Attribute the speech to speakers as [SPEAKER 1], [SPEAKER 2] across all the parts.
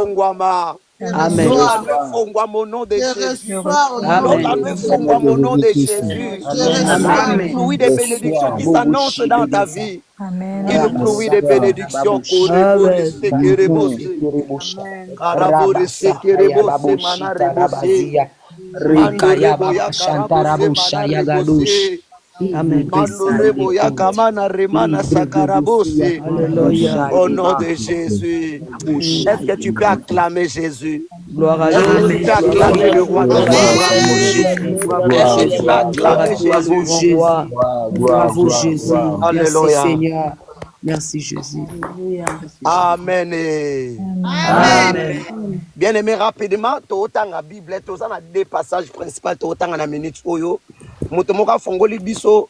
[SPEAKER 1] Fongwama.
[SPEAKER 2] Amen.
[SPEAKER 1] Fongwama au nom de Jésus.
[SPEAKER 2] Amen.
[SPEAKER 1] Fongwama au nom de Jésus.
[SPEAKER 2] Amen.
[SPEAKER 1] Flouis des bénédictions qui s'annoncent dans ta vie. Qui nous flouit des bénédictions.
[SPEAKER 2] Amen.
[SPEAKER 1] Au nom de Jésus. Est-ce que tu peux acclamer Jésus?
[SPEAKER 2] Gloire à
[SPEAKER 1] Est-ce que tu
[SPEAKER 2] Jésus.
[SPEAKER 1] peux acclamer le roi des rois? Est-ce que tu peux acclamer Jésus?
[SPEAKER 2] Bravo Jésus. Merci
[SPEAKER 1] Alléluia.
[SPEAKER 2] Seigneur. Merci Jésus.
[SPEAKER 1] Amen.
[SPEAKER 2] Amen.
[SPEAKER 1] Bien aimé, rapidement, tu as la Bible, tu as deux passages principaux, tu as la minute oyo. Mutumoka fongoli biso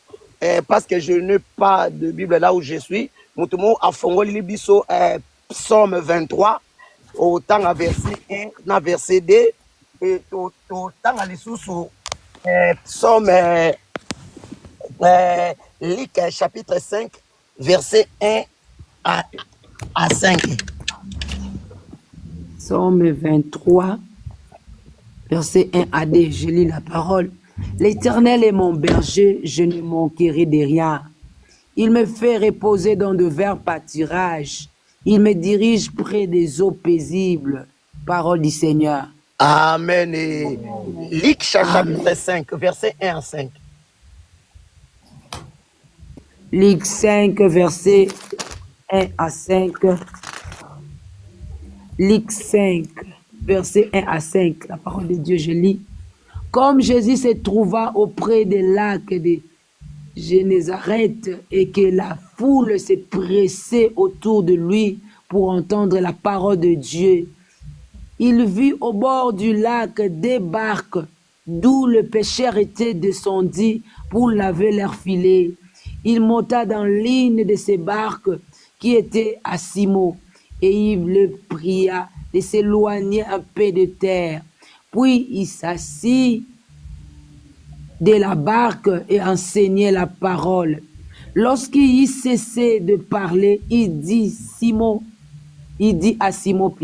[SPEAKER 1] parce que je n'ai pas de Bible là où je suis. Mutumo a fongoli biso Psaume 23 autant à verset 1 na verset 2 et autant à l'issue Psaume Luc chapitre 5 verset 1 à 5.
[SPEAKER 2] Psaume 23 verset 1 à 2. Je lis la parole. L'Éternel est mon berger, je ne manquerai de rien. Il me fait reposer dans de verts pâturages. Il me dirige près des eaux paisibles. Parole du Seigneur.
[SPEAKER 1] Amen. Luc chapitre 5, verset 1 à 5.
[SPEAKER 2] Luc 5, verset 1 à 5. Luc 5, verset 1 à 5. La parole de Dieu, je lis. Comme Jésus se trouva auprès des lacs de Génézareth et que la foule s'est pressée autour de lui pour entendre la parole de Dieu, il vit au bord du lac des barques d'où le pêcheur était descendu pour laver leurs filets. Il monta dans l'une de ces barques qui était à Simon et il le pria de s'éloigner un peu de terre. Puis il s'assit de la barque et enseignait la parole. Lorsqu'il cessait de parler, il dit à Simon,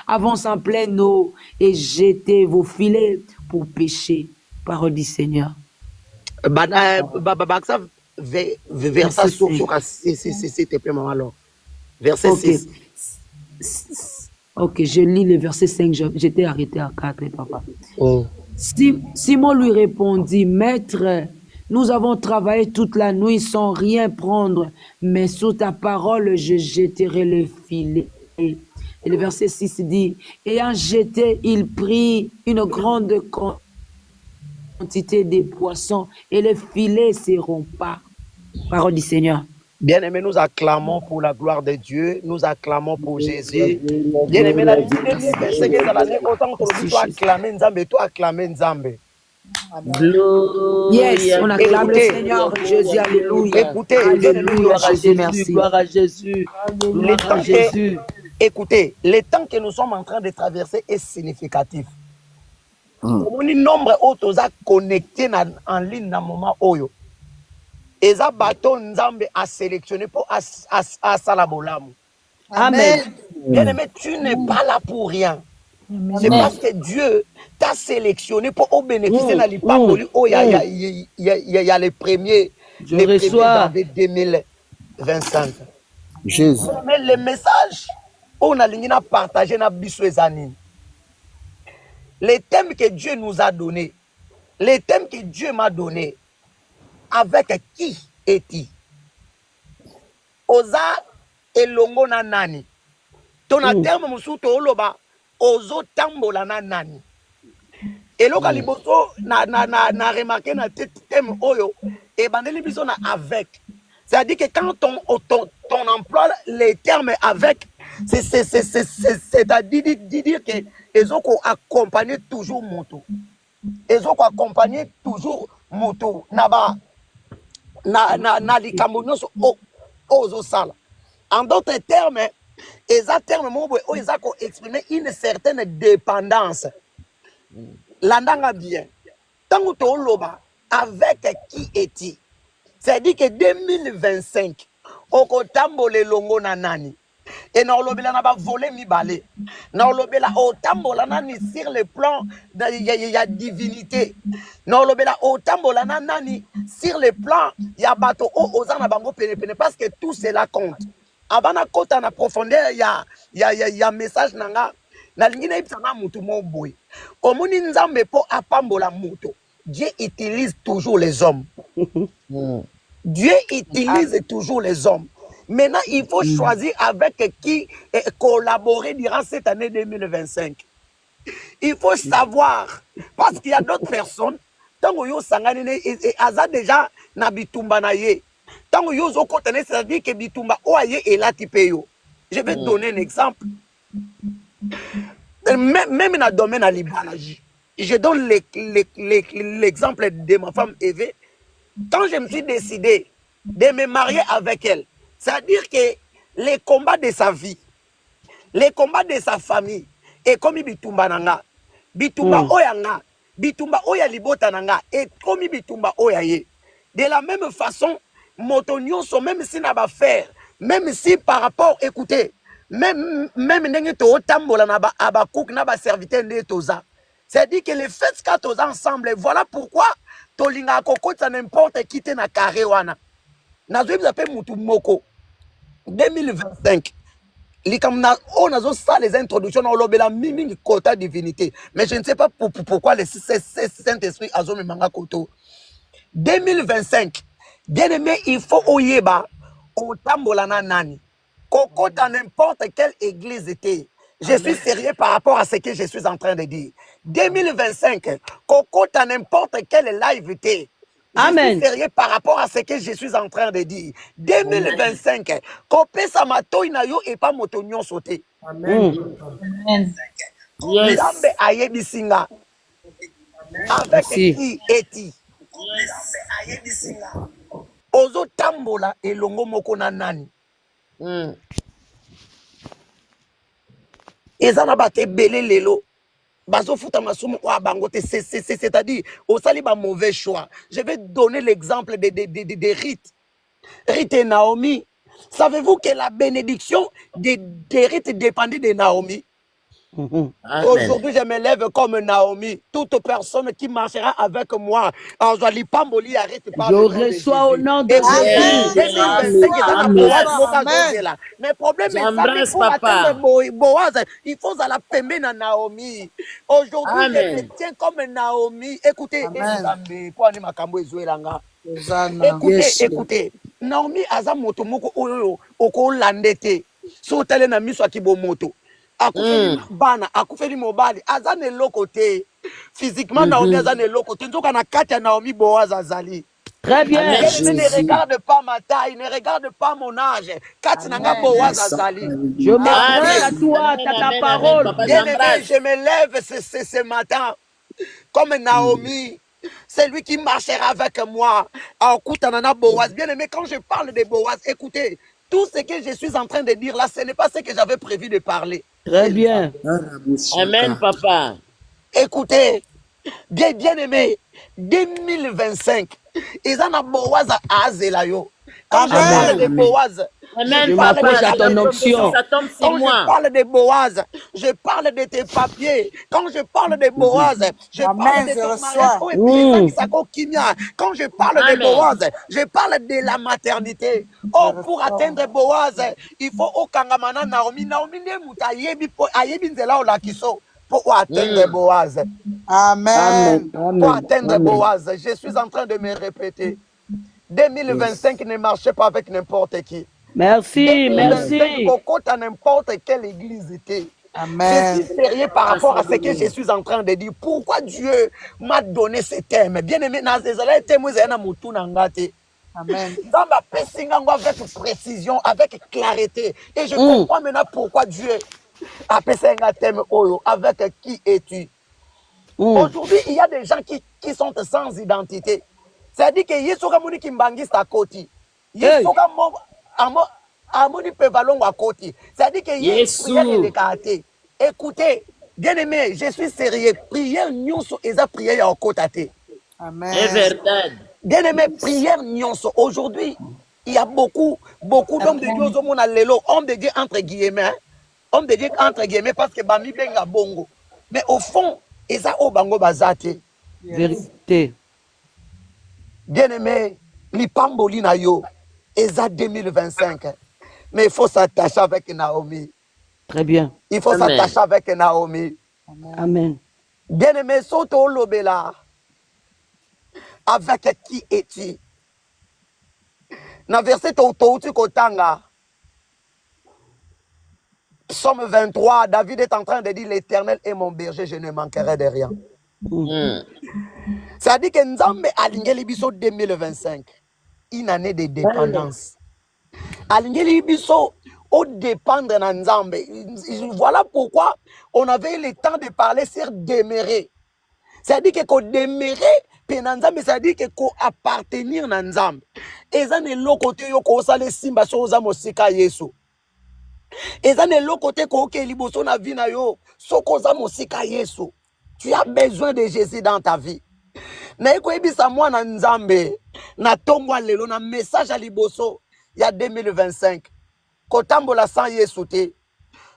[SPEAKER 2] avance en pleine eau et jetez vos filets pour pêcher. Parole du Seigneur.
[SPEAKER 1] Verset 6.
[SPEAKER 2] Ok, je lis le verset 5. J'étais arrêté à 4, papa. Simon lui répondit, Maître, nous avons travaillé toute la nuit sans rien prendre, mais sous ta parole, je jetterai le filet. Et le verset 6 dit, ayant jeté, il prit une grande quantité de poissons et le filet se rompa. Parole du Seigneur.
[SPEAKER 1] Bien-aimés, nous acclamons pour la gloire de Dieu, nous acclamons pour Jésus. Bien-aimés, la Bible dit que Seigneur, autant que tu acclames Nzambe, tu acclames Nzambe.
[SPEAKER 2] Yes, on acclame le Seigneur, Jésus, alléluia.
[SPEAKER 1] Écoutez,
[SPEAKER 2] alléluia, Jésus, merci.
[SPEAKER 3] Gloire à Jésus, gloire à Jésus.
[SPEAKER 1] Écoutez, le temps que nous sommes en train de traverser est significatif. On a nombre autres connectés en ligne dans le moment où Eza bateau Nzambe a sélectionné pour Salabolamu.
[SPEAKER 2] Amen.
[SPEAKER 1] Bien-aimé, tu n'es pas là pour rien. C'est parce que Dieu t'a sélectionné pour bénéficier de l'Ipapoli. Oh, il y a les premiers.
[SPEAKER 3] Je reçois.
[SPEAKER 1] Les 2025.
[SPEAKER 3] Jésus.
[SPEAKER 1] Mais le message, on a partagé dans Bisouezanine. Les thèmes que Dieu nous a donnés, les thèmes que Dieu m'a donnés, avec qui est-il? Oza elongo na nani. Ton terme musuto oloba ozo tambola na nani. Et loka liboso na remarqué na thème oyo et bandeli biso na avec. C'est-à-dire que quand on emploie les termes avec, c'est-à-dire que ils ont accompagné toujours moto. Ils ont accompagné toujours moto. Naba na likambo nyonso ozo sala. En d'autres termes, eza terme mobwe o eza ko exprimer une certaine dépendance. Landanga bien. Tango to loba avec qui est-il? C'est-à-dire que 2025 oko tambole longo na nani. Et naolobela na ba volé mi balé. Naolobela otambola nani sur le plan il y a divinité. Naolobela otambola nani sur le plan ya bato o ozana bango pene pene parce que tout cela compte. Abana kota na profondeur ya message nanga na lingina ipsana mutu mo boy. Omuni nzambe po apambola mutu. Dieu utilise toujours les hommes. Dieu utilise toujours les hommes. Maintenant, il faut choisir avec qui collaborer durant cette année 2025. Il faut savoir, parce qu'il y a d'autres personnes, tant que yo sangane aza déjà na bitumba na ye. Tant que yo zo kontene, c'est-à-dire que bitumba oye et là type yo. Je vais donner un exemple. Même dans le domaine de l'ibalagie. Je donne l'exemple de ma femme Eve. Quand je me suis décidé de me marier avec elle, c'est-à-dire que les combats de sa vie, les combats de sa famille, et comme bitumba nanga, bitumba oyanga, bitumba oya libota nanga, et comme bitumba oyaye. De la même façon, motonio sont même si n'a pas faire, même si par rapport, écoutez, même n'engue to otambola na ba abakouk na ba serviteur de toza. C'est-à-dire que les fêtes quand toza ensemble, voilà pourquoi tolinga kokota n'importe qui te na carré wana. Nazo bizape mutu moko 2025. On a ça les introductions dans l'obéla mimi quota divinité. Mais je ne sais pas pourquoi le Saint-Esprit a zoomé manga koto. 2025. Bien aimé, il faut oyeba au tambolana nani. Kokota n'importe quelle église était. Je suis sérieux par rapport à ce que je suis en train de dire. 2025. Kokota n'importe quelle live était. Je suis sérieux par rapport à ce que je suis en train de dire. 2025, Kopé Samato Inayo et pas Motonyon sauté.
[SPEAKER 4] Amen.
[SPEAKER 1] Yes. Lambe Ayebisinga. Avec qui est-il? Ozo Tambola et Longo Mokona Nani. Ezana bate belé lelo. Bazo futa masumu wa bangote, c'est-à-dire, au sali ba mauvais choix. Je vais donner l'exemple des rites. Rite et Naomi. Savez-vous que la bénédiction des rites dépendait de Naomi? Aujourd'hui, je me lève comme Naomi. Toute personne qui marchera avec moi,
[SPEAKER 3] je reçois au nom de
[SPEAKER 1] Jésus. Mais le problème est que pour atteindre Boaz, il faut la pember dans Naomi. Aujourd'hui, je me tiens comme Naomi. Écoutez, écoutez. Naomi aza moto moko oyo oko landete. So tele na miso akibomoto. Akufeli bana, akufeli mobali, aza ne lokote. Physiquement, Naomi aza ne lokote. Nzoka na kati ya Naomi Boaz azali.
[SPEAKER 3] Très bien.
[SPEAKER 1] Elle ne regarde pas ma taille, ne regarde pas mon âge. Kati nanga Boaz azali.
[SPEAKER 3] Je m'adresse à toi, ta parole.
[SPEAKER 1] Bien-aimé, je me lève ce matin comme Naomi. C'est lui qui marchera avec moi. Boaz. Bien-aimé, quand je parle de Boaz, écoutez, tout ce que je suis en train de dire là, ce n'est pas ce que j'avais prévu de parler.
[SPEAKER 3] Très bien.
[SPEAKER 4] Amen, papa.
[SPEAKER 1] Écoutez, bien aimé, 2025, ils en ont Boaz à Azelayo. Quand je parle de Boaz,
[SPEAKER 4] Amen,
[SPEAKER 3] je m'approche à ton option.
[SPEAKER 1] Quand je parle de Boaz, je parle de tes papiers. Quand je parle de Boaz, je parle de ton mariage. Quand je parle de Boaz, je parle de la maternité. Oh, pour atteindre Boaz, il faut au Kangamana Naomi. Naomi ne muta ayebi nzela olakiso pour atteindre Boaz.
[SPEAKER 2] Amen.
[SPEAKER 1] Pour atteindre Boaz, je suis en train de me répéter. 2025 ne marchait pas avec n'importe qui.
[SPEAKER 3] Merci, merci.
[SPEAKER 1] À n'importe quelle église était.
[SPEAKER 2] Amen.
[SPEAKER 1] Je suis sérieux par rapport à ce que je suis en train de dire. Pourquoi Dieu m'a donné ce thème? Bien aimé, dans ces Amen. Avec précision, avec clarté. Et je comprends maintenant pourquoi Dieu a fait un thème avec qui es-tu? Aujourd'hui, il y a des gens qui sont sans identité. C'est-à-dire que Yesoka Moni Kimbangis à côté. Yesoka Amoni Pevalong à côté. C'est-à-dire que Yesoka est décarté. Écoutez, bien aimé, je suis sérieux. Prière nyonso eza prière à côté.
[SPEAKER 2] Amen.
[SPEAKER 4] C'est verdade.
[SPEAKER 1] Bien aimé, prière nyonso. Aujourd'hui, Il y a beaucoup d'hommes de Dieu au monde à l'élo, hommes de Dieu entre guillemets, hein? Hommes de Dieu entre guillemets parce que bami benga bongo. Mais au fond, eza o bango bazate.
[SPEAKER 2] Vérité.
[SPEAKER 1] Bien aimé, l'ipamboli na yo, eza 2025. Mais il faut s'attacher avec Naomi.
[SPEAKER 2] Très bien.
[SPEAKER 1] Il faut s'attacher avec Naomi.
[SPEAKER 2] Amen.
[SPEAKER 1] Bien aimé, soto lobela. Avec qui es-tu? Dans verset tu kotanga. Psaume 23, David est en train de dire l'Éternel est mon berger, je ne manquerai de rien. Ça dit que Nzambe alingeli biso 2025, une année de dépendance. Alingeli biso au dépendre na Nzambe. Voilà pourquoi on avait le temps de parler sur demeurer. Ça dit que ko demeurer pe na Nzambe, ça dit que ko appartenir na Nzambe. Eza ne lokote yo ko sale simba so za mosika Yesu. Eza ne lokote ko ke liboso na vie na yo soko za mosika Yesu. Tu as besoin de Jésus dans ta vie. Na iko ebisa mwana Nzambe na tongwa lelo na message à liboso ya 2025. Ko tambola sans Yesu te.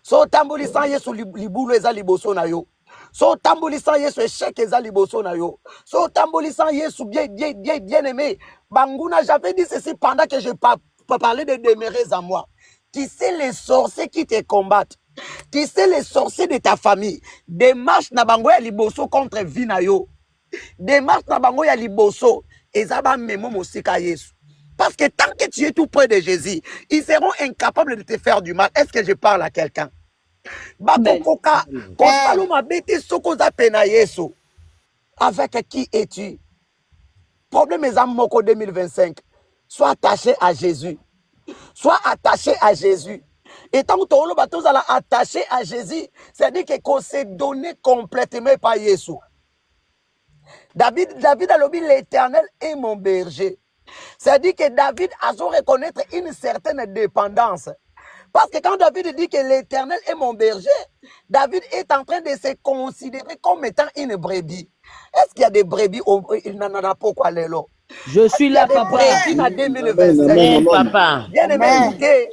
[SPEAKER 1] So tamboli sans Yesu libulu eza liboso na yo. So tamboli sans Yesu échec eza liboso na yo. So tamboli sans Yesu bien aimé. Banguna, j'avais dit ceci pendant que je parlais de demeurer en moi. Tu sais les sorciers qui te combattent. Tu sais les sorciers de ta famille. Démarche na bango ya liboso contre vina yo. Démarche na bango ya liboso. Ezaba memo mosika Yesu. Parce que tant que tu es tout près de Jésus, ils seront incapables de te faire du mal. Est-ce que je parle à quelqu'un? Bakokoka, konsaluma bete sokoza pena Yesu. Avec qui es-tu? Problème est moko 2025. Sois attaché à Jésus. Sois attaché à Jésus. Et tant que tu es attaché à Jésus, c'est-à-dire qu'on s'est donné complètement par Jésus. David a dit l'Éternel est mon berger. C'est-à-dire que David a dû reconnaître une certaine dépendance. Parce que quand David dit que l'Éternel est mon berger, David est en train de se considérer comme étant une brebis. Est-ce qu'il y a des brebis? Il n'en a pas quoi, Lélo.
[SPEAKER 2] Je suis là, papa.
[SPEAKER 1] En 2025.
[SPEAKER 4] Papa.
[SPEAKER 1] Bien aimé,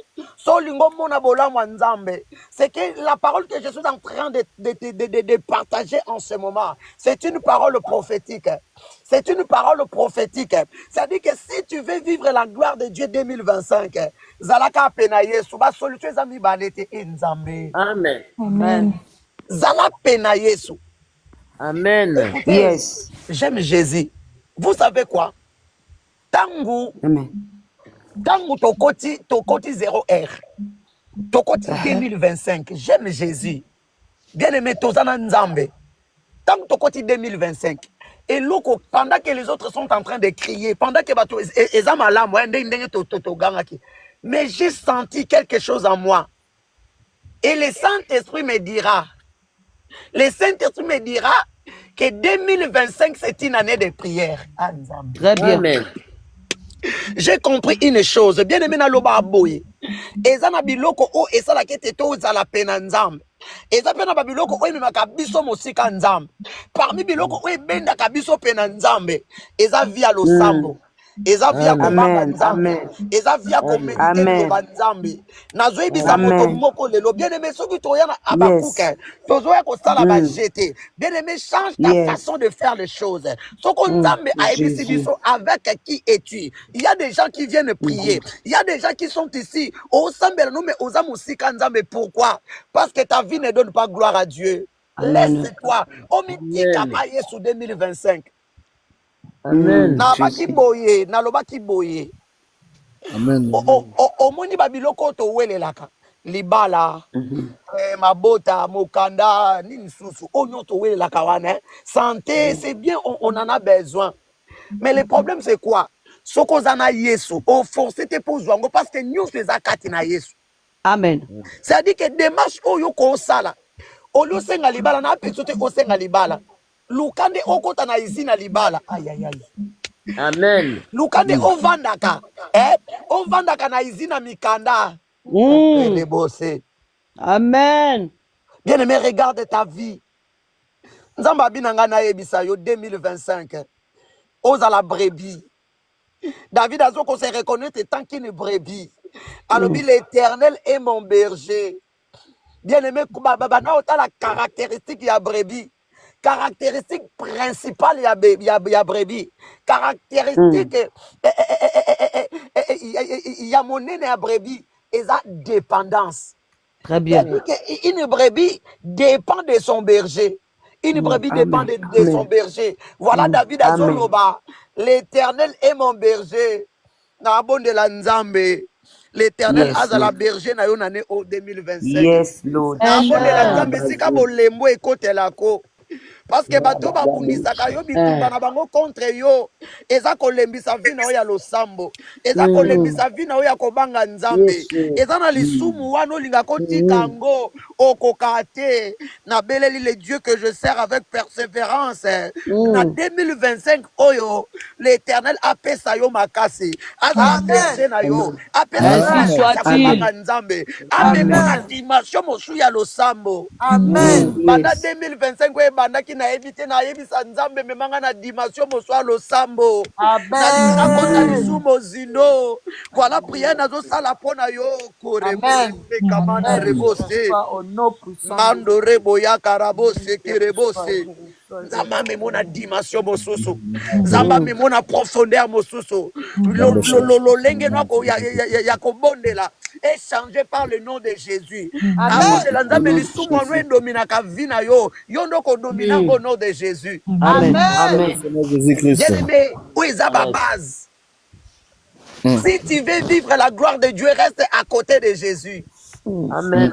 [SPEAKER 1] c'est que la parole que je suis en train de partager en ce moment, c'est une parole prophétique. C'est une parole prophétique. C'est-à-dire que si tu veux vivre la gloire de Dieu 2025, Zalaka penaye, suba solution zami balete Nzambe.
[SPEAKER 4] Amen.
[SPEAKER 2] Amen.
[SPEAKER 1] Zala penaye su.
[SPEAKER 4] Amen.
[SPEAKER 1] Écoutez,
[SPEAKER 2] Yes.
[SPEAKER 1] j'aime Jésus. Vous savez quoi? Tangu
[SPEAKER 2] Amen.
[SPEAKER 1] tokoti 0R. Tokoti 2025. J'aime Jésus. Bien aimé, Tozana Nzambe. Tangu tokoti 2025. Et loko, pendant que les autres sont en train de crier, pendant que mais j'ai senti quelque chose en moi. Et le Saint-Esprit me dira, que 2025 c'est une année de prière. Ah,
[SPEAKER 2] Très bien.
[SPEAKER 4] Amen.
[SPEAKER 1] J'ai compris une chose. Bien aimé na loba aboye. Eza na biloko o esa la kete to za la pena Nzambe. Eza pena ba biloko o emaka biso mosika Nzambe. Parmi biloko o ebenda ka biso pena Nzambe. Eza via losambo. Eza via komanga Nzambe. Eza via komedite ba Nzambe. Nazo ebisa moto moko lelo. Bien aimé soki to yana abakuke. Tozo ya ko sala ba jeter. Bien aimé, change ta façon de faire les choses. Soko Nzambe a ebisi biso avec qui es-tu? Il y a des gens qui viennent prier. Il y a des gens qui sont ici. Au Sambel nous mais aux amusika Nzambe. Pourquoi? Parce que ta vie ne donne pas gloire à Dieu. Laisse-toi. Omitika pa Yesu 2025.
[SPEAKER 4] Amen.
[SPEAKER 1] Nalobaki boye, nalobaki boye.
[SPEAKER 3] Amen.
[SPEAKER 1] Omoni babiloko to welelaka. Libala, mabota, mokanda, nini susu. Onyo to welelaka wana. Santé, c'est bien, on en a besoin. Mais le problème c'est quoi? Soko zana Yesu, on force te pose wango parce que nous les akati na Yesu.
[SPEAKER 2] Amen.
[SPEAKER 1] C'est-à-dire que démarche oyo ko sala. Olo senga libala na petite ko senga libala. Lukande okota na izina libala. Aïe aïe aïe.
[SPEAKER 4] Amen.
[SPEAKER 1] Lukande ovandaka. Ovandaka na izina mikanda.
[SPEAKER 2] Amen.
[SPEAKER 1] Bien aimé, regarde ta vie. Nzamba binanga na yebisa yo 2025. Oza la brebis. David a dit qu'on se reconnaît tant qu'une brebis. Alors, l'Éternel est mon berger. Bien aimé, la caractéristique de la brebis. Caractéristique principale de la brebis. Caractéristique, il y a mon nez à brebis. Et ça, dépendance.
[SPEAKER 2] Très bien.
[SPEAKER 1] Une brebis dépend de son berger. Une brebis dépend de son berger. Voilà David a dit, l'Éternel est mon berger. L'Éternel a la berger na yo nane au 2025.
[SPEAKER 4] Yes, Lord.
[SPEAKER 1] Parce que bato babundisaka yo bitumba na bango contre yo eza kolembisa vi na yo ya losambo eza kolembisa vi na yo ya kobanga nzambe eza na lisumu wana olinga kotika ngo okoka te na beleli le Dieu que je sers avec persévérance na 2025 oyo l'Éternel apesa yo makasi aza berger na yo apesa yo kobanga nzambe amemona dimension mosu ya losambo banda 2025 oyo ebandaki na ebite na yebisa nzambe memanga na dimension mosoa losambo na kota lisumo zino voilà prière nazo sala pona yo korembe kamana rebose mando rebo ya karabose kerebose nzamba memona dimension mosusu nzamba memona profondeur mosusu lolenge nako ya kobondela est changé par le nom de Jésus. Amen. Au nom de Jésus.
[SPEAKER 4] Amen. Amen.
[SPEAKER 1] Bien-aimé, où est ma base? Si tu veux vivre la gloire de Dieu, reste à côté de Jésus.
[SPEAKER 4] Amen.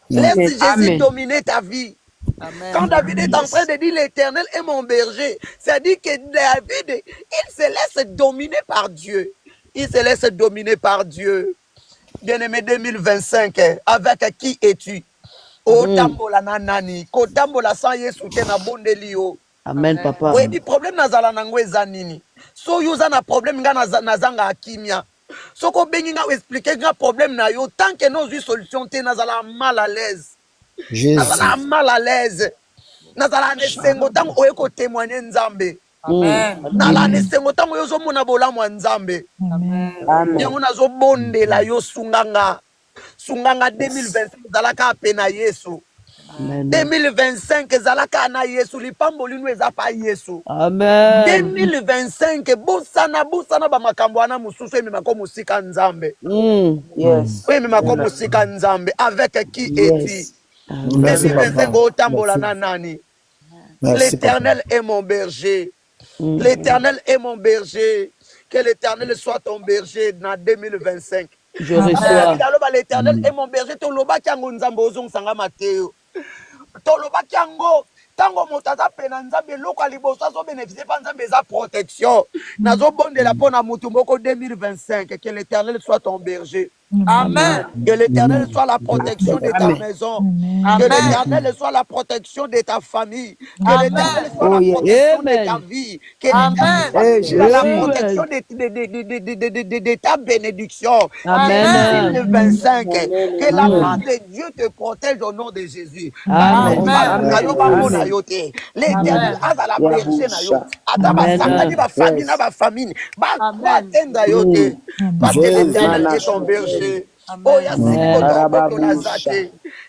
[SPEAKER 1] Laisse Jésus dominer ta vie. Amen. Quand David est en train de dire l'Éternel est mon berger, c'est-à-dire que David, il se laisse dominer par Dieu. Il se laisse dominer par Dieu. Bien-aimé 2025, avec qui es-tu? Otambola nanani, kotambola sans Yesu te na bondelio.
[SPEAKER 2] Amen, papa.
[SPEAKER 1] Oui, le problème nazala nango ezanini. So yuza na problème nga nazanga akimia. So ko bengi nga expliquer nga problème na yo tant que nos solution te nazala mal à l'aise. Nazala mal à l'aise. Nazala nesengo tango oyeko témoigner nzambe. Amen. Nala nesengo tango yo zo mona bolamu nzambe. Amen. Yango nazo bondela yo sunganga. Sunganga 2025 zalaka pena Yesu. 2025 zalaka na Yesu lipambo linu eza pa Yesu. Amen. 2025 busana ba makambo ana mususu emi mako musika nzambe. Yes. Emi mako musika nzambe avec qui es-tu? 2025 otambola na nani? L'Éternel est mon berger. L'Éternel est mon berger. Que l'Éternel soit ton berger dans 2025.
[SPEAKER 2] Je reçois.
[SPEAKER 1] L'Éternel est mon berger. Toloba kiango nzambo ozong sanga Mateo. Toloba kiango tango motaza pena nzambe loko liboso so bénéficier pa nzambe za protection. Nazo bondela pona mutu moko 2025. Que l'Éternel soit ton berger. Amen. Que l'Éternel soit la protection de ta maison. Que l'Éternel soit la protection de ta famille. Que l'Éternel soit la protection de ta vie. Que l'Éternel soit la protection de ta bénédiction. Amen. 2025. Que la main de Dieu te protège au nom de Jésus. Amen. L'Éternel a la berger na yo. Ataba famille na ba famille. Ba kwa tenda yo te. Parce que l'Éternel est ton berger. Oh,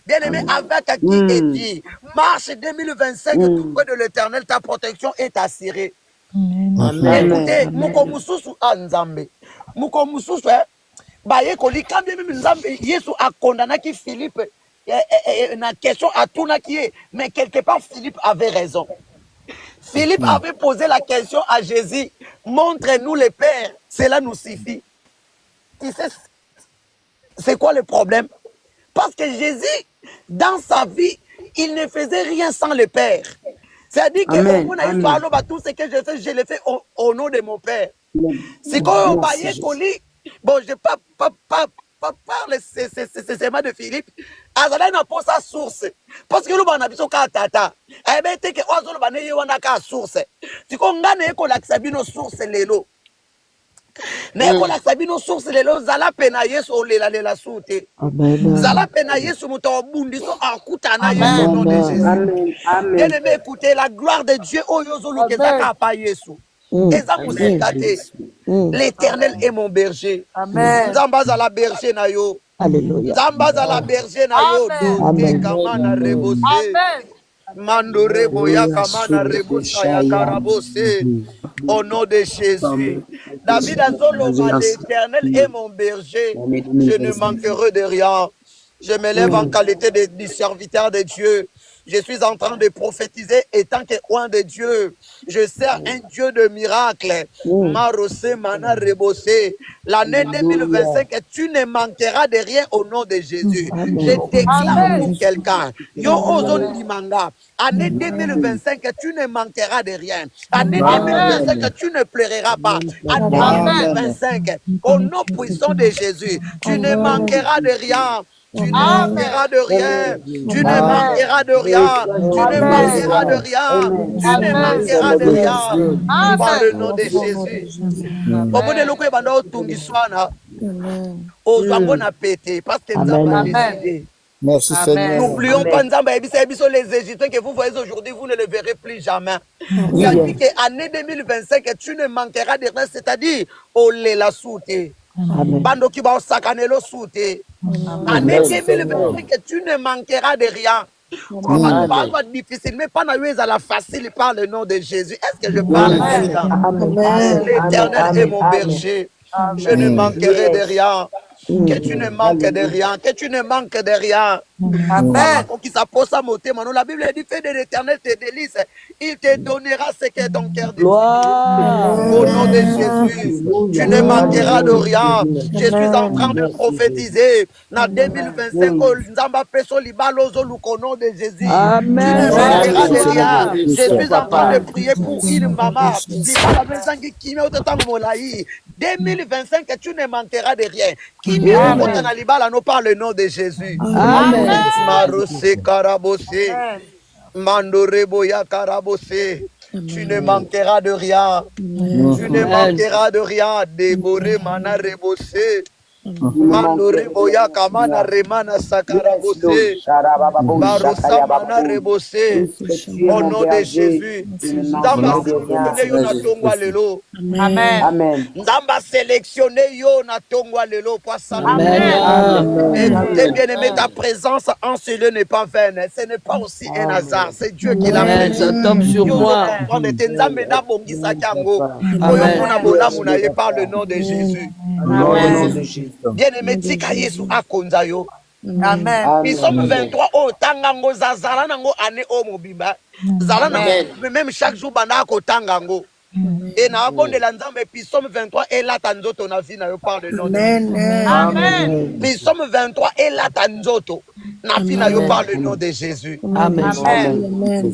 [SPEAKER 1] bien-aimé, avec qui es-tu? Marche 2025, tout près de l'Éternel, ta protection est assurée. Écoutez, Mukomususu Anzambe. Mukomususu, Baye Koli, quand même Nzambe, Yesu a condamné qui Philippe, une question à tout qui est, mais quelque part Philippe avait raison. Philippe avait posé la question à Jésus, montre-nous le Père, cela nous suffit. Tu sais, c'est quoi le problème? Parce que Jésus, dans sa vie, il ne faisait rien sans le Père. C'est-à-dire que tout ce que je le fais au nom de mon Père. C'est quand on baillait colis. Bon, je ne pas parler c'est de Philippe. Azala n'a pas sa source. Parce que nous avons besoin de tata. Eh bien, tu que nous avons besoin de source. Tu connais nos sources lelo. Mais quand la sabino source lelo zala pena yesu olela lela soute. Zala pena yesu muto bundi so akutana yesu au nom de Jésus. Bien aimé, écoutez la gloire de Dieu au yozo lukezaka pa yesu. Eza musika te. L'Éternel est mon berger. Nzamba za la berger na yo.
[SPEAKER 2] Alléluia.
[SPEAKER 1] Nzamba za la berger na yo. Dote kamana rebose. Mandore boya kamana rebosa ya karabose. Au nom de Jésus. David a zoloba, l'Éternel est mon berger. Je ne manquerai de rien. Je me lève en qualité de serviteur de Dieu. Je suis en train de prophétiser étant que oint de Dieu. Je sers un Dieu de miracles. Marosé, mana rebosé. L'année 2025, tu ne manqueras de rien au nom de Jésus. Je déclare pour quelqu'un. Yo ozon limanga. Année 2025, tu ne manqueras de rien. Année 2025, tu ne pleureras pas. Année 2025, au nom puissant de Jésus, tu ne manqueras de rien. Tu ne manqueras de rien. Tu ne manqueras de rien. Tu ne manqueras de rien. Tu ne manqueras de rien. Par le nom de Jésus. Obone loko ebanda otungiswana. Ozwango na pété parce que Nzamba a décidé.
[SPEAKER 3] Merci Seigneur.
[SPEAKER 1] N'oublions pas Nzamba Ebiso les Égyptiens que vous voyez aujourd'hui, vous ne les verrez plus jamais. Il a dit que année 2025, tu ne manqueras de rien, c'est-à-dire olé la soute. Bando qui va au sacanelo soute. Année 2025, tu ne manqueras de rien. Pas difficile, mais pas à la facile par le nom de Jésus. Est-ce que je parle à quelqu'un? L'Éternel est mon berger. Je ne manquerai de rien. Que tu ne manques de rien. Que tu ne manques de rien. Amen. La Bible dit fais de l'Éternel tes délices. Il te donnera ce que ton cœur désire. Au nom de Jésus, tu ne manqueras de rien. Je suis en train de prophétiser. Dans 2025, au nom de Jésus,
[SPEAKER 2] Amen.
[SPEAKER 1] tu ne manqueras de rien. Je suis en train de prier pour une maman. 2025, tu ne manqueras de rien. Qui nous parle le nom de Jésus.
[SPEAKER 2] Amen.
[SPEAKER 1] Marose karabose. Mandore boya karabose. Tu ne manqueras de rien. Tu ne manqueras de rien. Déboré mana rebose. Mandore boya kamana remana sakarabose. Barosa mana rebose. Au nom de Jésus. Ndamba sélectionné yo na tongwa lelo.
[SPEAKER 4] Amen.
[SPEAKER 1] Ndamba sélectionné yo na tongwa lelo pour saluer. Écoutez bien aimé, ta présence en ce lieu n'est pas vaine. Ce n'est pas aussi un hasard. C'est Dieu qui l'a fait.
[SPEAKER 2] Ça tombe sur moi.
[SPEAKER 1] Par le nom de Jésus. Bien aimé, tika Yesu akonza yo. Amen. Nous sommes 23 au tangango zazala nango ane o mobimba. Zala nango même chaque jour banda ko tangango. Et na bonde la nzambe Psaume 23 et là tanzoto na vie na yo par le nom de Jésus. Amen. Psaume 23 et là tanzoto na vie na yo par le nom de Jésus.
[SPEAKER 2] Amen.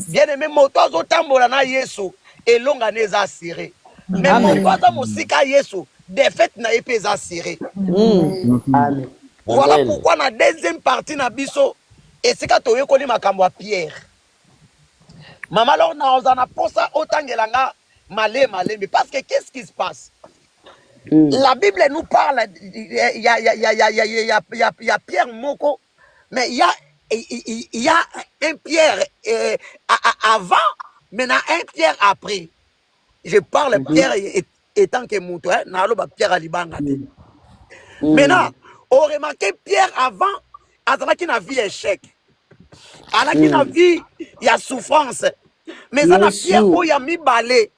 [SPEAKER 1] Bien aimé moto zo tambola na Yesu elonga neza assuré. Mais moto za musika Yesu défaite na épée assuré.
[SPEAKER 4] Amen.
[SPEAKER 1] Voilà pourquoi la deuxième partie na biso et c'est quand toye koni makambo a Pierre. Maman alors na ozana posa otangelanga malé mais parce que qu'est-ce qui se passe? La Bible nous parle il y a Pierre Moko, mais il y a un Pierre avant, maintenant un Pierre après. Je parle Pierre étant que moutou, naloba Pierre alibangate. Maintenant, on remarque Pierre avant, avant qu'il n'a vu échec. Alors qu'il n'a vu, il y a souffrance. Mais ça n'a Pierre où il y a mis balai.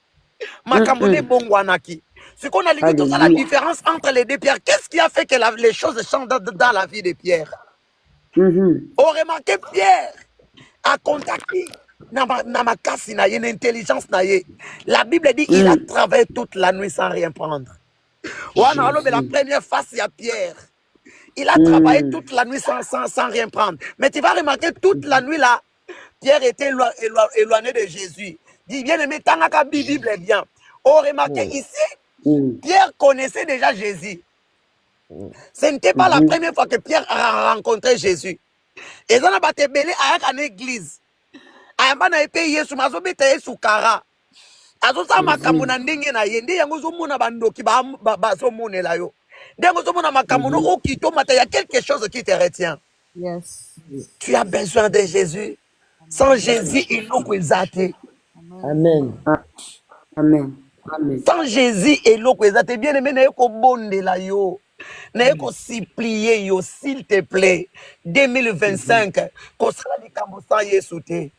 [SPEAKER 1] Makambone bongwanaki. Ce qu'on a dit, tout ça, la différence entre les deux Pierres. Qu'est-ce qui a fait que les choses changent dans la vie de Pierre? On remarque Pierre a contacté Namakasi na une intelligence na ye. La Bible dit il a travaillé toute la nuit sans rien prendre. La première face, il y a Pierre. Il a travaillé toute la nuit sans rien prendre. Mais tu vas remarquer, toute la nuit là, Pierre était éloigné de Jésus. Dis bien aimé, Tanaka Bible est bien. On remarque ici, Pierre connaissait déjà Jésus. Ce n'était pas la première fois que Pierre a rencontré Jésus. Et ça n'a pas été belé à une église. Ayamba épée Yesu mazobete Yesu kara. Azosa makambo na ndenge na ye nde yango zomona bandoki bazomonela yo. Ndengo zomona makambo no okito mata ya quelque chose qui te retient.
[SPEAKER 5] Yes.
[SPEAKER 1] Tu as besoin de Jésus. Sans Jésus, il nous zate.
[SPEAKER 4] Amen. Amen.
[SPEAKER 1] Sans Jésus et l'eau, t'es bien aimé, n'a ko bonde la yo. N'a ko supplier yo, s'il te plaît. 2025, qu'on sera les cambo sans Yesu te.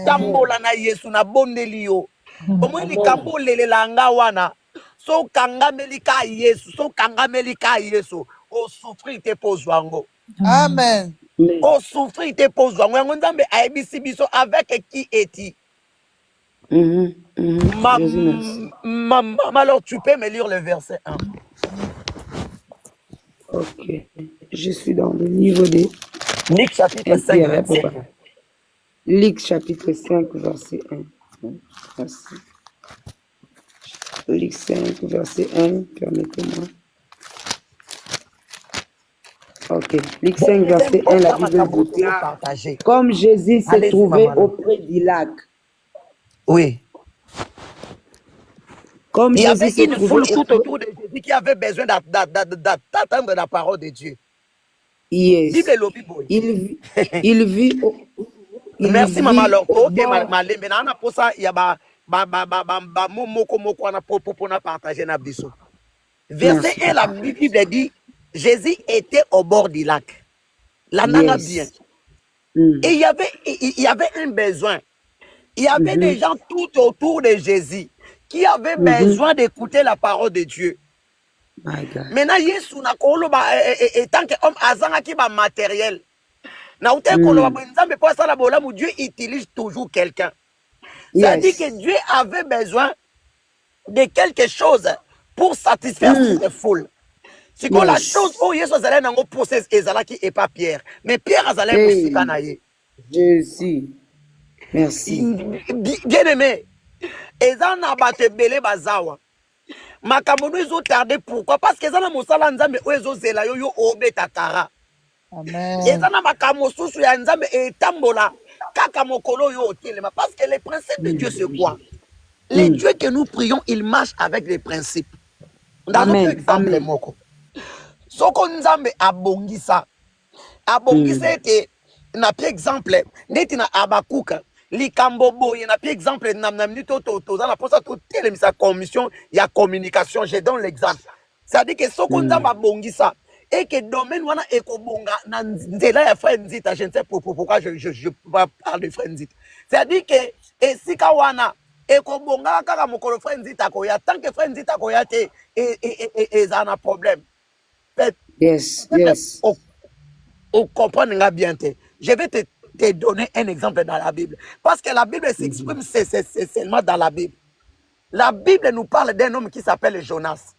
[SPEAKER 1] Cambo la na Yesu na bonde li yo. Au moins les cambo lele la nga wana. So kanga melika Yesu, so kanga melika Yesu. O souffrir te pozwango.
[SPEAKER 3] Amen.
[SPEAKER 1] O souffrir te pozwango. Yango nzambe aebisi biso avec qui est-il? Alors tu peux me lire le verset 1.
[SPEAKER 2] Ok. Je suis dans le livre de
[SPEAKER 1] Luc chapitre 5, verset 1.
[SPEAKER 2] Luc chapitre 5, verset 1. Merci. Luc 5, verset 1, permettez-moi. Ok. Luc 5, verset 1, la Bible déclare, comme Jésus se trouvait auprès du lac.
[SPEAKER 1] Oui.
[SPEAKER 2] Comme
[SPEAKER 1] il y avait
[SPEAKER 2] Jésus
[SPEAKER 1] une foule tout autour de Jésus qui avait besoin d'attendre la parole de Dieu.
[SPEAKER 2] Yes. Il vit.
[SPEAKER 1] Merci maman. Alors, ok, malembe na ana posa ya ba moko ana popo na partager na biso. Verset 1, la Bible dit Jésus était au bord du lac. La nana bien. Et il y avait un besoin. Il y avait des gens tout autour de Jésus qui avaient besoin d'écouter la parole de Dieu. Maintenant, Yesu na koloba tant que homme azanga ki ba matériel. Na ute koloba nzambe po sala bolamu, Dieu utilise toujours quelqu'un. C'est-à-dire que Dieu avait besoin de quelque chose pour satisfaire cette foule. C'est que la chose où Yesu azalait nango process ezalaki et pas Pierre. Mais Pierre azalait musika na ye.
[SPEAKER 2] Jésus. Merci.
[SPEAKER 1] Bien aimé. Ezana bate belé bazawa. Makambo nous tardé pourquoi? Parce que ezana mosala nzambe oezo zela yo obeta kara.
[SPEAKER 3] Amen.
[SPEAKER 1] Ezana makambo susu ya nzambe etambola kaka mokolo yo otelema. Parce que les principes de Dieu c'est quoi? Les dieux que nous prions, ils marchent avec les principes. Dans un exemple moko. Soko nzambe abongisa. Abongisa ete na par exemple ndeti na Abakuka. Likambo boye na par exemple na minute toza na posa to telemisa commission ya communication. Je donne l'exemple. C'est-à-dire que soko nzamba bongisa et que domaine wana ekobonga na nzela ya frère Nzita. Je ne sais pourquoi je parle de frère Nzita. C'est-à-dire que esika wana ekobonga kaka mokolo frère Nzita koya tant que frère Nzita koya te eza na problème.
[SPEAKER 2] Yes.
[SPEAKER 1] On comprend bien. Je vais te donner un exemple dans la Bible. Parce que la Bible s'exprime c'est seulement dans la Bible. La Bible nous parle d'un homme qui s'appelle Jonas.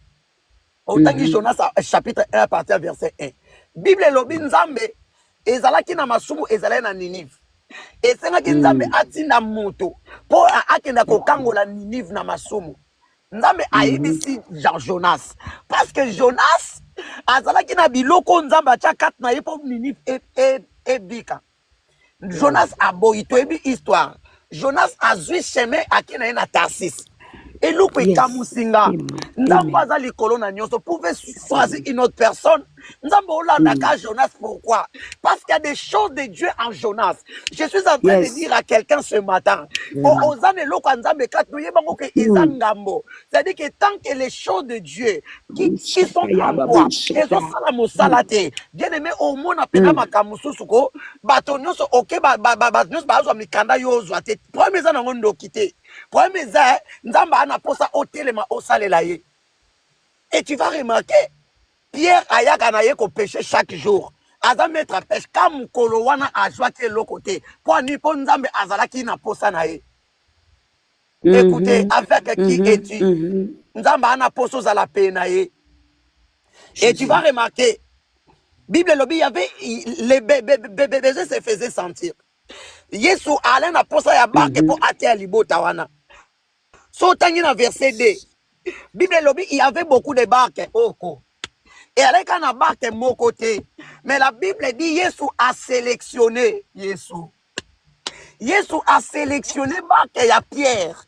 [SPEAKER 1] Autant que Jonas, chapitre 1, à partir du verset 1. Bible lobi nzambe ezalaki na masumu ezalaki na Ninive. Esengaki nzambe atinda moto po akenda kokangola Ninive na masumu. Nzambe ayebisi Jonas. Parce que Jonas azalaki na biloko nzambe atia kati na ye po Ninive ebika. Jonas a boyi toyebi histoire. Jonas a zui chemin aki na ye na Tarsis. Et nous kamusinga. Nzambe aza likolo na nyonso pouvait choisir une autre personne. Nzambe olandaka Jonas, pourquoi? Parce qu'il y a des choses de Dieu en Jonas. Je suis en train de dire à quelqu'un ce matin. C'est-à-dire que tant que les choses de Dieu qui sont en toi, et ça la mosalate. Bien aimé, au monde appela makamususuko, batonyoso ok batonyoso bazwa mikanda yozwa te. Premier za nango kité. Premier za nzamba ana posa otelema osalela ye. Et tu vas remarquer, Pierre ayaka na ye ko pécher chaque jour. Aza mettre à pêche comme kolowana a joie l'autre côté. Pour ni pour nzambe azalaki na posa na ye. Écoutez, avec qui es-tu? Nzamba ana poso za la paix na ye. Et tu vas remarquer, Bible lobby, il y avait les bébés se faisaient sentir. Yesu allait na posa ya barque pour atteindre libota wana. Sautangi na verset 2. Bible lobby, il y avait beaucoup de barques. Et avec un barque mon côté. Mais la Bible dit Yesu a sélectionné. Yesu a sélectionné barque ya Pierre.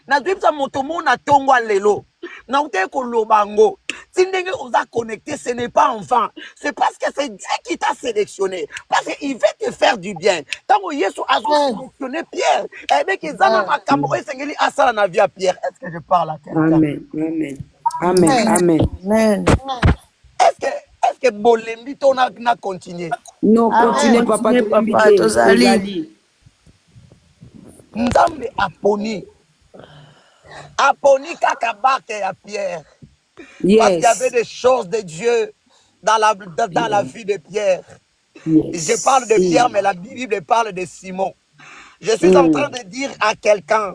[SPEAKER 1] Na dwipsa motomo na tongwa lelo. Na ute ko lobango. Si ndenge oza connecté, ce n'est pas enfant. C'est parce que c'est Dieu qui t'a sélectionné. Parce qu'il veut te faire du bien. Tant que Yesu a sélectionné Pierre, eh bien, qu'ils en ont ma cambo et sengeli asala na vie à Pierre. Est-ce que je parle à quelqu'un?
[SPEAKER 2] Amen. Amen. Amen. Amen.
[SPEAKER 3] Amen.
[SPEAKER 1] Est-ce que Bolembi ton a continué?
[SPEAKER 2] Non, continue, papa.
[SPEAKER 3] Tozali.
[SPEAKER 1] Nzambe aponi. Aponi kakabake à Pierre. Parce qu'il y avait des choses de Dieu dans la vie de Pierre. Je parle de Pierre, mais la Bible parle de Simon. Je suis en train de dire à quelqu'un,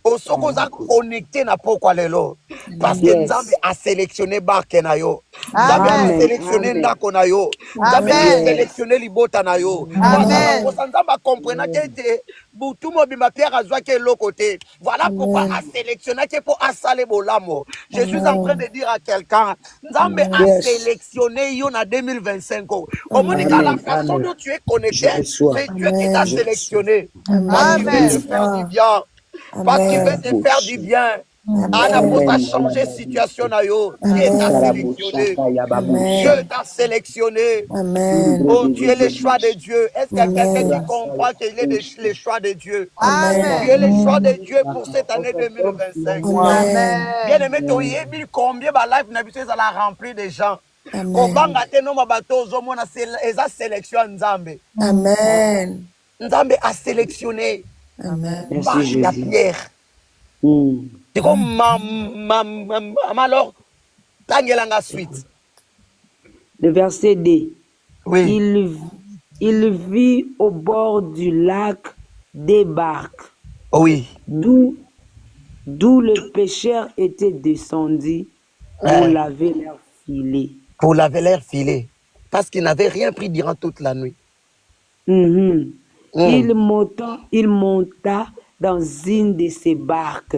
[SPEAKER 1] au sokoza connecté na pourquoi lelo. Parce que Nzambe a sélectionné Barkenayo. Nzambe a sélectionné Ndakonayo. Nzambe a sélectionné Libota Nayo. Voilà pourquoi Nzambe comprend que Boutumo bima Pierre a joué l'autre côté. Voilà pourquoi a sélectionné que pour assaler bolamo. Je suis en train de dire à quelqu'un, Nzambe a sélectionné yo na 2025. Au moins la façon dont tu es connecté, c'est Dieu qui t'a sélectionné. Parce qu'il veut te faire du bien. Parce qu'il veut te faire du bien. Anna pour ta changer situation na yo. Dieu t'a sélectionné. Dieu t'a sélectionné. Oh, tu es le choix de Dieu. Est-ce qu'il y a quelqu'un qui comprend qu'il est le choix de Dieu? Tu es le choix de Dieu pour cette année 2025. Bien aimé, tu as combien de life n'habitude à la remplir de gens. Kobanga te no mabato zo mona eza sélection Nzambe.
[SPEAKER 3] Amen.
[SPEAKER 1] Nzambe a sélectionné.
[SPEAKER 3] Amen.
[SPEAKER 2] Merci Jésus.
[SPEAKER 1] Pierre. C'est comme alors, tangelanga suite.
[SPEAKER 2] Le verset D.
[SPEAKER 1] Oui.
[SPEAKER 2] Il vit au bord du lac des barques.
[SPEAKER 1] Oui.
[SPEAKER 2] D'où le pêcheur était descendu pour laver leur filet.
[SPEAKER 1] Pour laver leur filet. Parce qu'il n'avait rien pris durant toute la nuit.
[SPEAKER 2] Il monta dans une de ces barques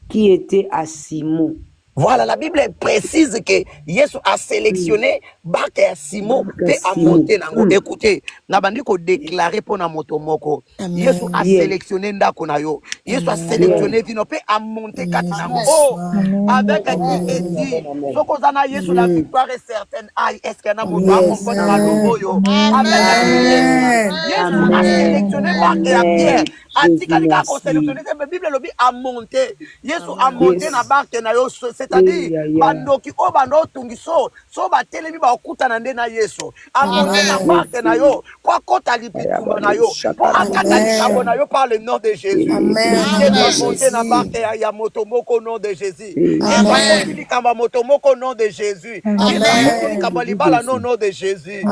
[SPEAKER 2] qui était à Simon.
[SPEAKER 1] Voilà, la Bible précise que Jésus a sélectionné barque à Simon et a monté nango. Écoutez, nabandi ko déclarer pour na motomoko. Jésus a sélectionné ndako na yo. Jésus a sélectionné vino pe a monté katinango. Oh, avec qui est dit, sokozana Jésus la victoire est certaine. Aïe, est-ce qu'il y a moto a comprendre na lobo yo? Avec Jésus a sélectionné barque à Pierre. Atika ko sélectionné, la Bible lobi a monté. Jésus a monté na barque na yo. C'est-à-dire, bandoki o bando tungiso, so batelemi ba okuta na nde na Yesu. Amonte na barke na yo, kwa kota lipitumba na yo, po akata likambo na yo par le nom de Jésus. Yesu amonte na barke ya motomoko au nom de Jésus. Yesu amonte likamba motomoko au nom de Jésus. Yesu amonte likamba libala au nom de Jésus.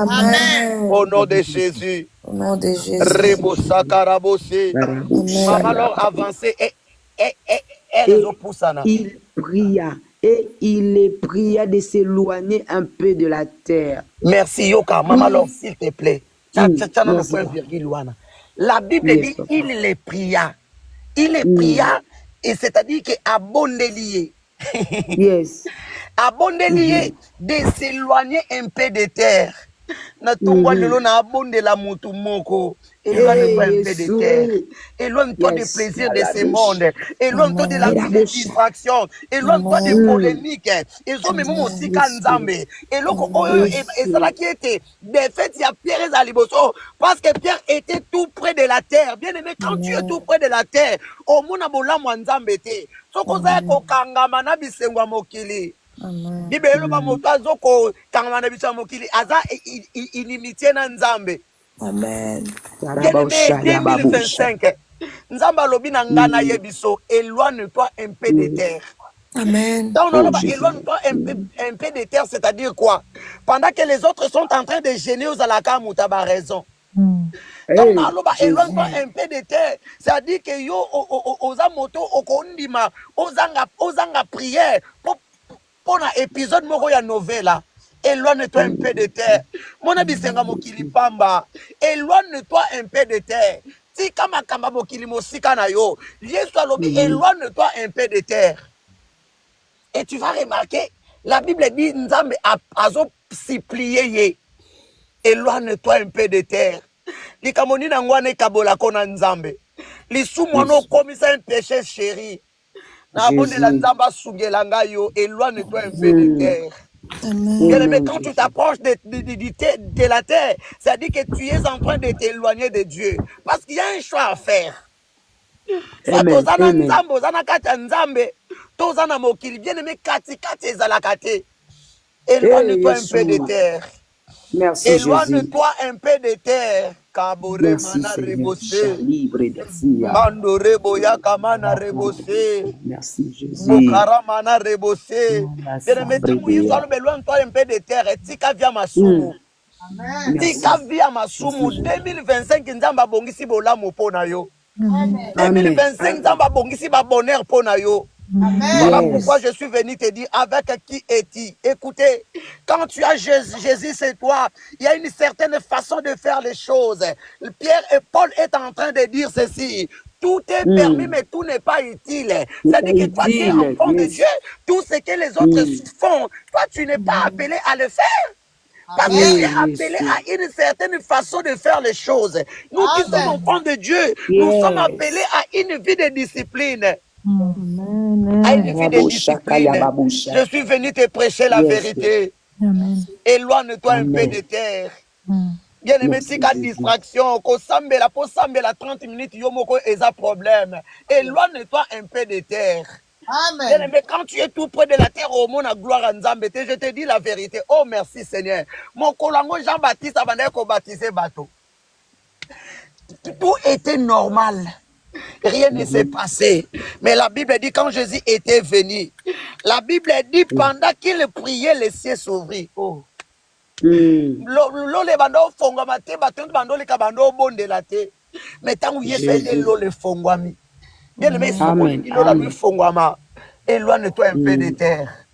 [SPEAKER 1] Au nom de Jésus.
[SPEAKER 3] Au nom de Jésus.
[SPEAKER 1] Rebo sakarabose. Maman alors avancé et
[SPEAKER 2] il pria de s'éloigner un peu de la terre.
[SPEAKER 1] Merci Yoka, maman alors s'il te plaît. La Bible dit il les pria. Il les pria et c'est-à-dire que abondelier.
[SPEAKER 2] Yes.
[SPEAKER 1] Abondelier de s'éloigner un peu de terre. Na tungwa lelo na abonde la mutu moko. Éloigne-toi un peu de terre. Éloigne-toi des plaisirs de ce monde. Éloigne-toi de la distraction. Éloigne-toi des polémiques. Et zo même aussi kanzambe. Et loko oyo et ça qui était des fêtes il y a Pierre et Aliboso parce que Pierre était tout près de la terre. Bien aimé, quand tu es tout près de la terre, au mona bola mwanzambe te. Soko za ko kangama na bisengwa mokili. Bibelo ba moto azoko kangama na bisengwa mokili aza inimitié na nzambe.
[SPEAKER 3] Amen.
[SPEAKER 1] 2025. Nzamba lobi na ngana yebiso, éloigne-toi un peu de terre.
[SPEAKER 3] Amen.
[SPEAKER 1] Éloigne-toi un peu de terre, c'est-à-dire quoi? Pendant que les autres sont en train de gêner aux alaka moutaba raison. Donc, éloigne-toi un peu de terre. C'est-à-dire que yo, oza moto, okondima, ozanga prière, pour un épisode moko ya novela. Éloigne-toi un peu de terre. Mon ami Senga Mokili Pamba. Éloigne-toi un peu de terre. Si kama kama Mokili Mosika na yo. Éloigne-toi un peu de terre. Et tu vas remarquer, la Bible dit Nzambe azo supplié. Éloigne-toi un peu de terre. Likamoni na ngwane kabola kona Nzambe. Lisu mono komisa un péché chéri. Éloigne-toi un peu de terre. Bien-aimé, quand tu t'approches de la terre, ça dit que tu es en train de t'éloigner de Dieu. Parce qu'il y a un choix à faire. Bien-aimé, éloigne-toi un peu de terre.
[SPEAKER 2] Merci,
[SPEAKER 1] éloigne-toi un peu de terre.
[SPEAKER 2] Merci, Seigneur. Merci, Jésus.
[SPEAKER 1] Bien-aimé, éloigne-toi un peu de terre. Tika via masumu. Tika via masumu. 2025 nzamba bongisi bolamu pona yo. 2025 nzamba bongisi ba bonheur pona yo. Voilà pourquoi je suis venu te dire avec qui es-tu. Écoutez, quand tu as Jésus, c'est toi. Il y a une certaine façon de faire les choses. Pierre et Paul est en train de dire ceci. Tout est permis, mais tout n'est pas utile. C'est-à-dire que toi, tu es enfant de Dieu. Tout ce que les autres font, toi, tu n'es pas appelé à le faire. Parce que tu es appelé à une certaine façon de faire les choses. Nous qui sommes enfants de Dieu, nous sommes appelés à une vie de discipline. À une vie de discipline. Je suis venu te prêcher la vérité. Éloigne-toi un peu de terre. Bien-aimé, si tu as distraction, pour sambela 30 minutes, yomoko est un problème. Éloigne-toi un peu de terre. Amen. Mais quand tu es tout près de la terre, au monde à gloire à Nzambe, je te dis la vérité. Oh, merci Seigneur. Mon colango Jean-Baptiste a baptisé bateau. Tout était normal. Rien ne s'est passé. Mais la Bible dit quand Jésus était venu, la Bible dit pendant qu'il priait, les cieux s'ouvrirent. Oh. Le bando fongwama te batonde bando le kabando bonde la te. Mais tant où il fait l'eau le fongwami. Bien aimé, éloigne-toi un peu de terre.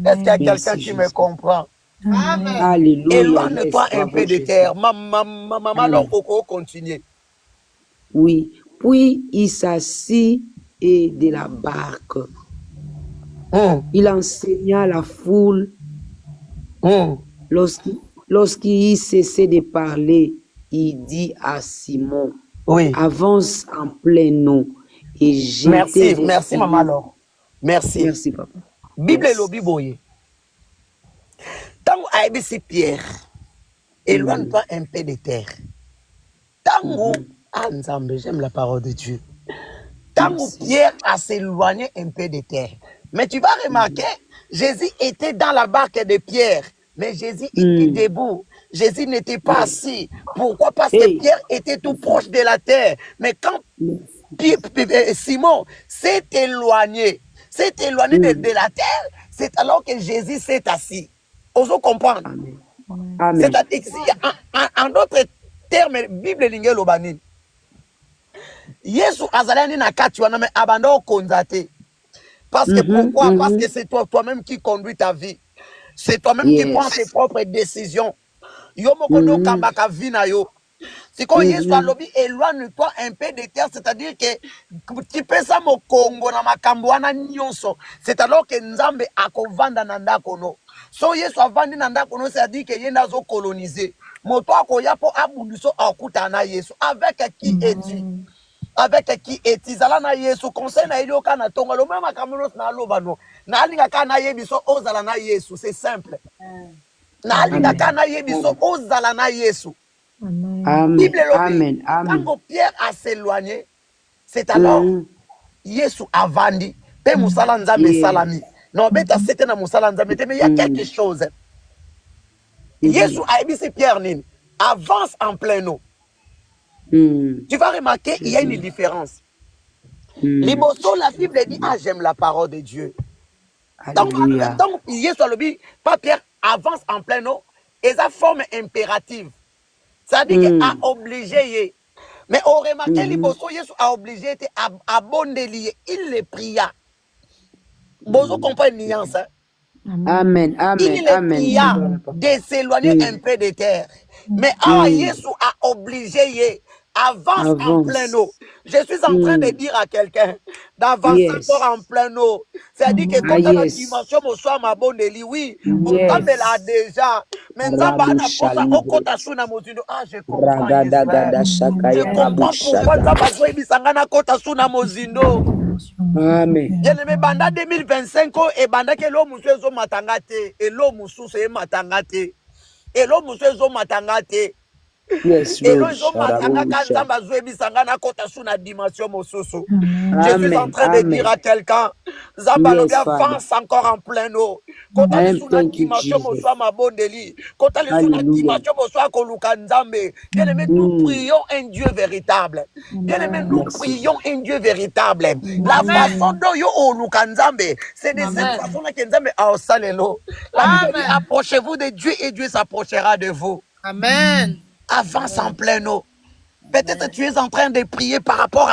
[SPEAKER 1] Est-ce qu'il y a quelqu'un qui me comprend?
[SPEAKER 2] Alléluia.
[SPEAKER 1] Éloigne-toi un peu de terre. Maman, alors continue.
[SPEAKER 2] Oui. Puis il s'assit et de la barque. Il enseigna la foule. Lorsqu'il cessait de parler, il dit à Simon, avance en plein eau. Et
[SPEAKER 1] merci maman Laure. Merci
[SPEAKER 2] papa.
[SPEAKER 1] Bible lobi boye. Tango aibisi Pierre, éloigne-toi un peu de terre. Tango Nzambe, j'aime la parole de Dieu. Tango Pierre a s'éloigné un peu de terre. Mais tu vas remarquer, Jésus était dans la barque de Pierre, mais Jésus était debout. Jésus n'était pas assis. Pourquoi? Parce que Pierre était tout proche de la terre. Mais quand Simon s'est éloigné de la terre, c'est alors que Jésus s'est assis. Osons comprendre. C'est-à-dire en d'autres termes, Bible lingé lobani. Yesu azalani na kati wana me abando konzate. Parce que pourquoi? Parce que c'est toi-même qui conduis ta vie. C'est toi-même qui prends tes propres décisions. Yo mokono kambaka vina yo. Si quand Yesu alobi éloigne-toi un peu de terre, c'est-à-dire que tu peux ça mo Congo na makambo wana nyonso. C'est alors que Nzambe akovanda na ndako no. So Yesu avandi na ndako no, c'est-à-dire que yenda zo coloniser. Moto akoya po abunduso akuta na Yesu. Avec qui es-tu? Avec qui es-tu? Zala na Yesu conseil na ilio kana tonga lo mema kamulos na loba no. Na alinga kana yebiso ozala na Yesu, c'est simple. Na alinga kana yebiso ozala na Yesu. Amen. Quand Pierre a s'éloigné, c'est alors Yesu a vendu. Pe musala nzambe salami. Non, beta c'était na musala nzambe, mais il y a quelque chose. Yesu a dit c'est Pierre nini. Avance en plein eau. Tu vas remarquer, il y a une différence. Liboso, la Bible dit, j'aime la parole de Dieu. Donc, Yesu a dit, pas Pierre avance en plein eau, et sa forme impérative. Ça dit qu'il a obligé. Mais on remarque, Liboso, Yesu a obligé à bonner, il le pria. Bozo comprend une nuance.
[SPEAKER 2] Amen.
[SPEAKER 1] Il le pria de s'éloigner un peu de terre. Mais Yesu a obligé. Avance en plein eau. Je suis en train de dire à quelqu'un d'avancer encore en plein eau. C'est-à-dire que quand la dimension me soit ma bonne délit, oui, on l'a déjà. Mais Nzamba na posa okota suna mozindo. Je comprends. Je comprends pourquoi Nzamba zoe bisanga na kota suna mozindo.
[SPEAKER 2] Amen.
[SPEAKER 1] Bien-aimé, banda 2025 et banda ke lo musu ezo matangate et lo musu se matangate et lo musu ezo matangate.
[SPEAKER 2] Yes,
[SPEAKER 1] et
[SPEAKER 2] Lord.
[SPEAKER 1] l'oiseau matanga kanzamba zwebi sangana kota suna dimension mosusu. Je suis en train de dire à quelqu'un, Zamba lobi avance encore en plein eau. Kota li suna dimension mosua mabondeli. Kota li suna dimension mosua koluka nzambe. Bien aimé, nous prions un Dieu véritable. Bien aimé, nous prions un Dieu véritable. La façon dont yo oluka nzambe, c'est de cette façon-là que nzambe a osalelo. La Bible dit, approchez-vous de Dieu et Dieu s'approchera de vous.
[SPEAKER 3] Amen.
[SPEAKER 1] Avance en plein eau. Peut-être tu es en train de prier par rapport